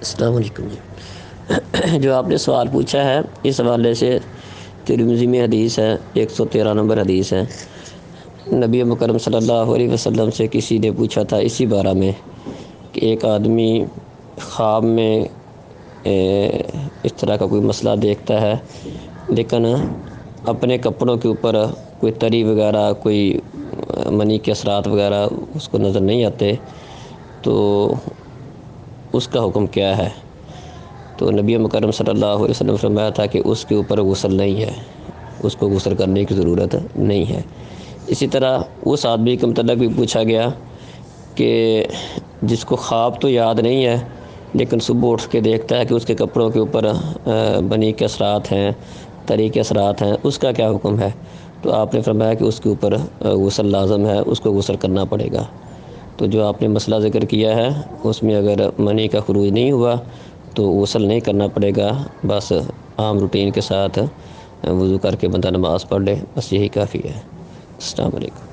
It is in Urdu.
السلام علیکم جی۔ جو آپ نے سوال پوچھا ہے اس حوالے سے ترمذی میں حدیث ہے، 113 نمبر حدیث ہے۔ نبی مکرم صلی اللہ علیہ وسلم سے کسی نے پوچھا تھا اسی بارے میں کہ ایک آدمی خواب میں اس طرح کا کوئی مسئلہ دیکھتا ہے، لیکن اپنے کپڑوں کے اوپر کوئی تری وغیرہ، کوئی منی کے اثرات وغیرہ اس کو نظر نہیں آتے، تو اس کا حکم کیا ہے؟ تو نبی مکرم صلی اللہ علیہ وسلم نے فرمایا تھا کہ اس کے اوپر غسل نہیں ہے، اس کو غسل کرنے کی ضرورت نہیں ہے۔ اسی طرح اس آدمی کے متعلق بھی پوچھا گیا کہ جس کو خواب تو یاد نہیں ہے لیکن صبح اٹھ کے دیکھتا ہے کہ اس کے کپڑوں کے اوپر بنی کے اثرات ہیں، تری کے اثرات ہیں، اس کا کیا حکم ہے؟ تو آپ نے فرمایا کہ اس کے اوپر غسل لازم ہے، اس کو غسل کرنا پڑے گا۔ تو جو آپ نے مسئلہ ذکر کیا ہے اس میں اگر منی کا خروج نہیں ہوا تو غسل نہیں کرنا پڑے گا، بس عام روٹین کے ساتھ وضو کر کے بندہ نماز پڑھ لے، بس یہی کافی ہے۔ السلام علیکم۔